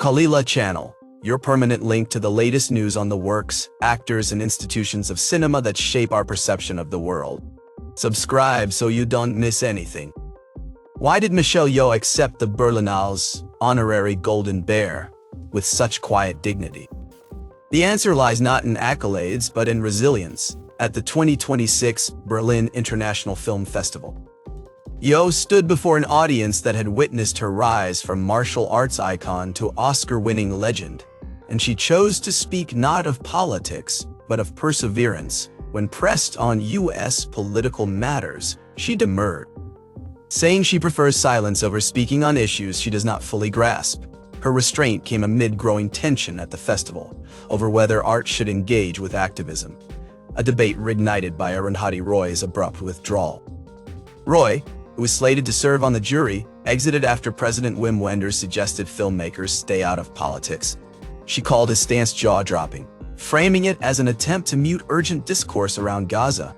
Kalila Channel, your permanent link to the latest news on the works, actors, and institutions of cinema that shape our perception of the world. Subscribe so you don't miss anything. Why did Michelle Yeoh accept the Berlinale's honorary Golden Bear with such quiet dignity? The answer lies not in accolades but in resilience. At the 2026 Berlin International Film Festival, Yeoh stood before an audience that had witnessed her rise from martial arts icon to Oscar-winning legend, and she chose to speak not of politics, but of perseverance. When pressed on U.S. political matters, she demurred, saying she prefers silence over speaking on issues she does not fully grasp. Her restraint came amid growing tension at the festival over whether art should engage with activism, a debate reignited by Arundhati Roy's abrupt withdrawal. Roy, who was slated to serve on the jury, exited after President Wim Wenders suggested filmmakers stay out of politics. She called his stance jaw-dropping, framing it as an attempt to mute urgent discourse around Gaza.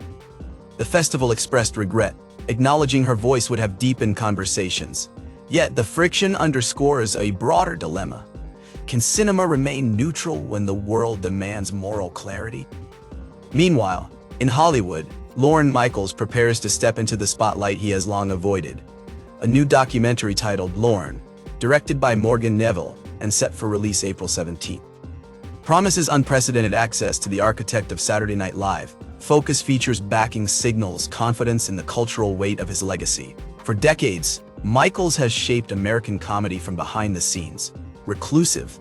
The festival expressed regret, acknowledging her voice would have deepened conversations. Yet the friction underscores a broader dilemma. Can cinema remain neutral when the world demands moral clarity? Meanwhile, in Hollywood, Lorne Michaels prepares to step into the spotlight he has long avoided. A new documentary titled Lorne, directed by Morgan Neville and set for release April 17, promises unprecedented access to the architect of Saturday Night Live. Focus features backing signals confidence in the cultural weight of his legacy. For decades, Michaels has shaped American comedy from behind the scenes. Reclusive,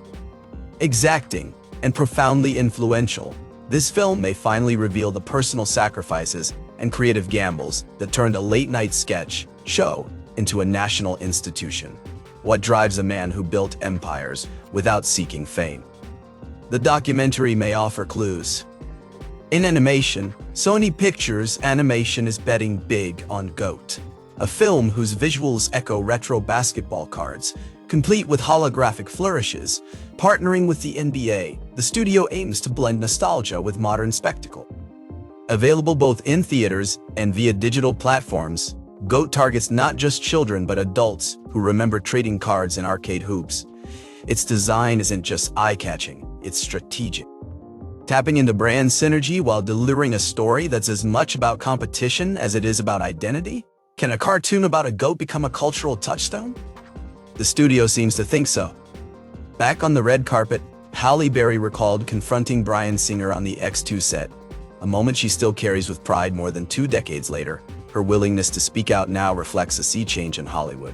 exacting, and profoundly influential, this film may finally reveal the personal sacrifices and creative gambles that turned a late-night sketch show into a national institution. What drives a man who built empires without seeking fame? The documentary may offer clues. In animation, Sony Pictures Animation is betting big on GOAT, a film whose visuals echo retro basketball cards, complete with holographic flourishes. Partnering with the NBA, the studio aims to blend nostalgia with modern spectacle. Available both in theaters and via digital platforms, GOAT targets not just children but adults who remember trading cards in arcade hoops. Its design isn't just eye-catching, it's strategic, tapping into brand synergy while delivering a story that's as much about competition as it is about identity. Can a cartoon about a goat become a cultural touchstone? The studio seems to think so. Back on the red carpet, Halle Berry recalled confronting Bryan Singer on the X2 set, a moment she still carries with pride more than 2 decades later. Her willingness to speak out now reflects a sea change in Hollywood,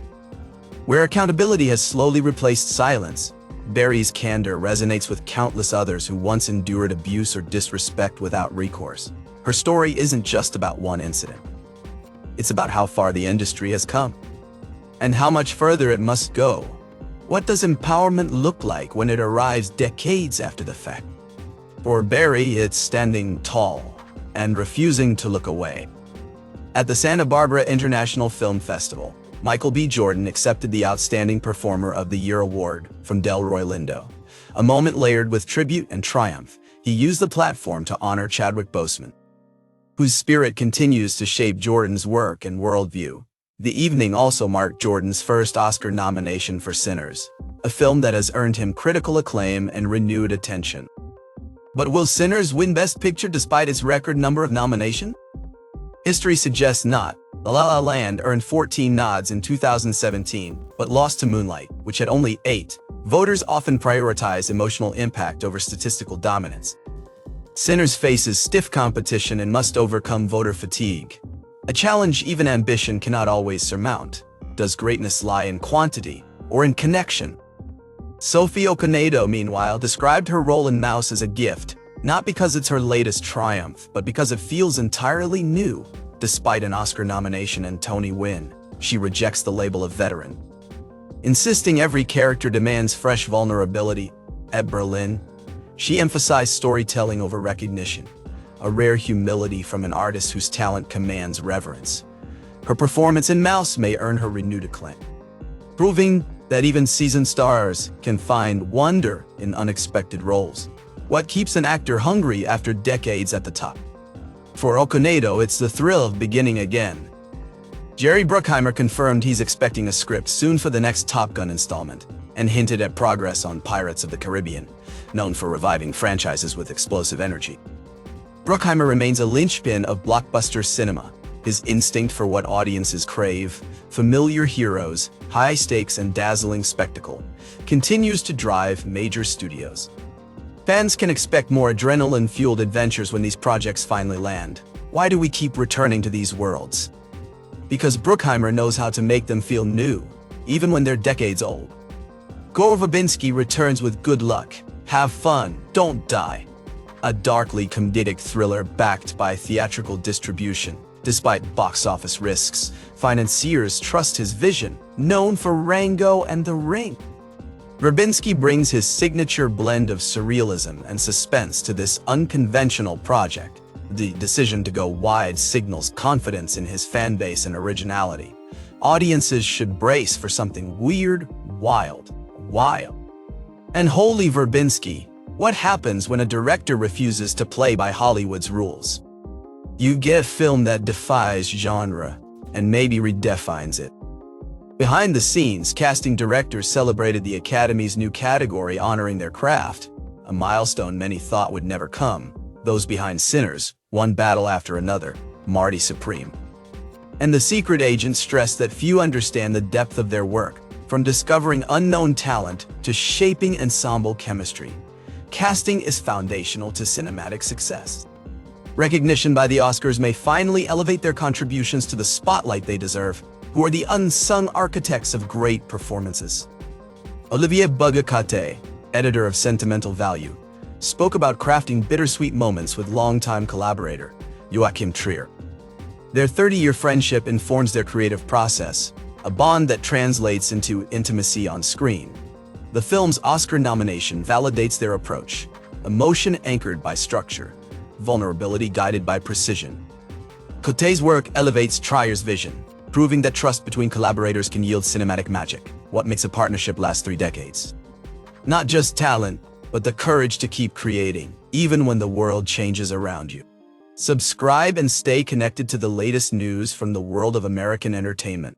where accountability has slowly replaced silence. Berry's candor resonates with countless others who once endured abuse or disrespect without recourse. Her story isn't just about one incident. It's about how far the industry has come and how much further it must go. What does empowerment look like when it arrives decades after the fact? For Berry, it's standing tall and refusing to look away. At the Santa Barbara International Film Festival, Michael B. Jordan accepted the Outstanding Performer of the Year award from Delroy Lindo. A moment layered with tribute and triumph, he used the platform to honor Chadwick Boseman, whose spirit continues to shape Jordan's work and worldview. The evening also marked Jordan's first Oscar nomination for Sinners, a film that has earned him critical acclaim and renewed attention. But will Sinners win Best Picture despite its record number of nominations? History suggests not. La La Land earned 14 nods in 2017, but lost to Moonlight, which had only 8. Voters often prioritize emotional impact over statistical dominance. Sinners faces stiff competition and must overcome voter fatigue, a challenge even ambition cannot always surmount. Does greatness lie in quantity or in connection? Sophie Okonedo, meanwhile, described her role in Mouse as a gift, not because it's her latest triumph, but because it feels entirely new. Despite an Oscar nomination and Tony win, she rejects the label of veteran, insisting every character demands fresh vulnerability. At Berlin, she emphasized storytelling over recognition, a rare humility from an artist whose talent commands reverence. Her performance in Mouse may earn her renewed acclaim, proving that even seasoned stars can find wonder in unexpected roles. What keeps an actor hungry after decades at the top? For Okonedo, it's the thrill of beginning again. Jerry Bruckheimer confirmed he's expecting a script soon for the next Top Gun installment, and hinted at progress on Pirates of the Caribbean, known for reviving franchises with explosive energy. Bruckheimer remains a linchpin of blockbuster cinema. His instinct for what audiences crave, familiar heroes, high stakes, and dazzling spectacle, continues to drive major studios. Fans can expect more adrenaline-fueled adventures when these projects finally land. Why do we keep returning to these worlds? Because Bruckheimer knows how to make them feel new, even when they're decades old. Gore Verbinski returns with Good Luck, Have Fun, Don't Die, a darkly comedic thriller backed by theatrical distribution. Despite box office risks, financiers trust his vision, known for Rango and The Ring. Verbinski brings his signature blend of surrealism and suspense to this unconventional project. The decision to go wide signals confidence in his fanbase and originality. Audiences should brace for something weird, wild. And holy Verbinski, what happens when a director refuses to play by Hollywood's rules? You get a film that defies genre and maybe redefines it. Behind the scenes, casting directors celebrated the Academy's new category honoring their craft, a milestone many thought would never come. Those behind Sinners, one battle after another, Marty Supreme. And the secret agents stress that few understand the depth of their work, from discovering unknown talent to shaping ensemble chemistry. Casting is foundational to cinematic success. Recognition by the Oscars may finally elevate their contributions to the spotlight they deserve, who are the unsung architects of great performances. Olivier Bugacate, editor of Sentimental Value, spoke about crafting bittersweet moments with longtime collaborator, Joachim Trier. Their 30-year friendship informs their creative process, a bond that translates into intimacy on screen. The film's Oscar nomination validates their approach, emotion anchored by structure, vulnerability guided by precision. Cote's work elevates Trier's vision, proving that trust between collaborators can yield cinematic magic, what makes a partnership last 3 decades. Not just talent, but the courage to keep creating, even when the world changes around you. Subscribe and stay connected to the latest news from the world of American entertainment.